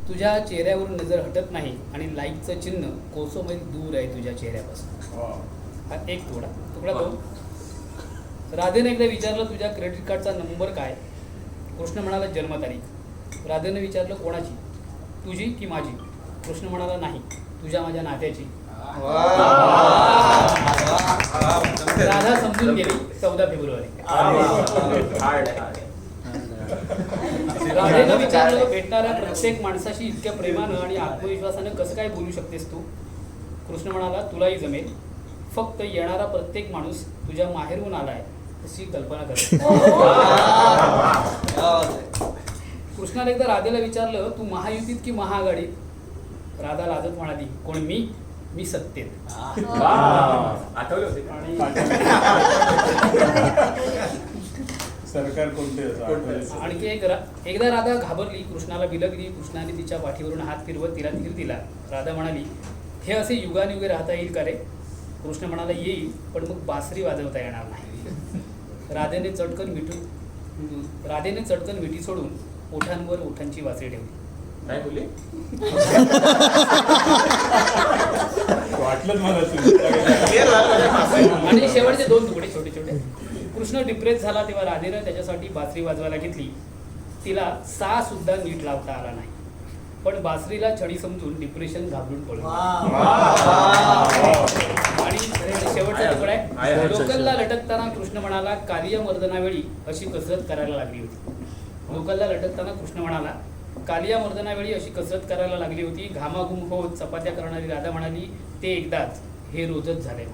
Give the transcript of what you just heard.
तुझ्या चेहऱ्यावरून नजर हटत नाही आणि लाईकचं चिन्ह कोसोमैल दूर आहे तुझ्या चेहऱ्यापासून. हा एक तुकडा 2. राधेने एकदा विचारलं तुझ्या क्रेडिट कार्डचा नंबर काय? कृष्ण म्हणाला जन्मतारीख. राधेने विचारलं कोणाची, तुझी की माझी? कृष्ण म्हणाला नाही, तुझ्या माझ्या नात्याची. राधा समजून गेली 14 फेब्रुवारी. राधेनं विचारलं भेटणाऱ्या प्रत्येक माणसाशी इतक्या प्रेमानं आणि आत्मविश्वासानं कसं काय बोलू शकतेस तू? कृष्ण म्हणाला तुलाही जमेल, फक्त येणारा प्रत्येक माणूस तुझ्या माहेरून आलाय अशी कल्पना कर. कृष्णाने एकदा राधेला विचारलं तू महायुतीत की महाआघाडीत? राधा लाजत म्हणाली कोण मी सत्तेत. आठवले होते. सरकार कोणते? आणखी एकदा राधा घाबरली, कृष्णाला बिलगली. कृष्णाने तिच्या पाठीवरून हात फिरवत तिला धीर दिला. राधा म्हणाली हे असे युगानुयुगे राहता येईल का रे? कृष्ण म्हणाला येईल, पण मग बासरी वाजवता येणार नाही. राधेने चटकन मिठी सोडून ओठांवर ओठांची वासरी ठेवली. काय बोलली? आणि शेवटचे 2 तुकडे छोटे छोटे. कृष्ण डिप्रेस झाला तेव्हा राधेनं त्याच्यासाठी बासरी वाजवायला घेतली. तिला सा सुद्धा नीट लावता आला नाही, पण बासरीला छडी समजून डिप्रेशन घाबरून पडलं. आणि शेवटचा तुकडा आहे. लोकलला लटकताना कृष्ण म्हणाला कालियामर्दनावेळी अशी कसरत करायला लागली होती. लोकलला लटकताना कृष्ण म्हणाला कालियामर्दनावेळी अशी कसरत करायला लागली होती. घामाघूम होत चपात्या करणारी राधा म्हणाली ते एकदाच, हे रोजच झालंय.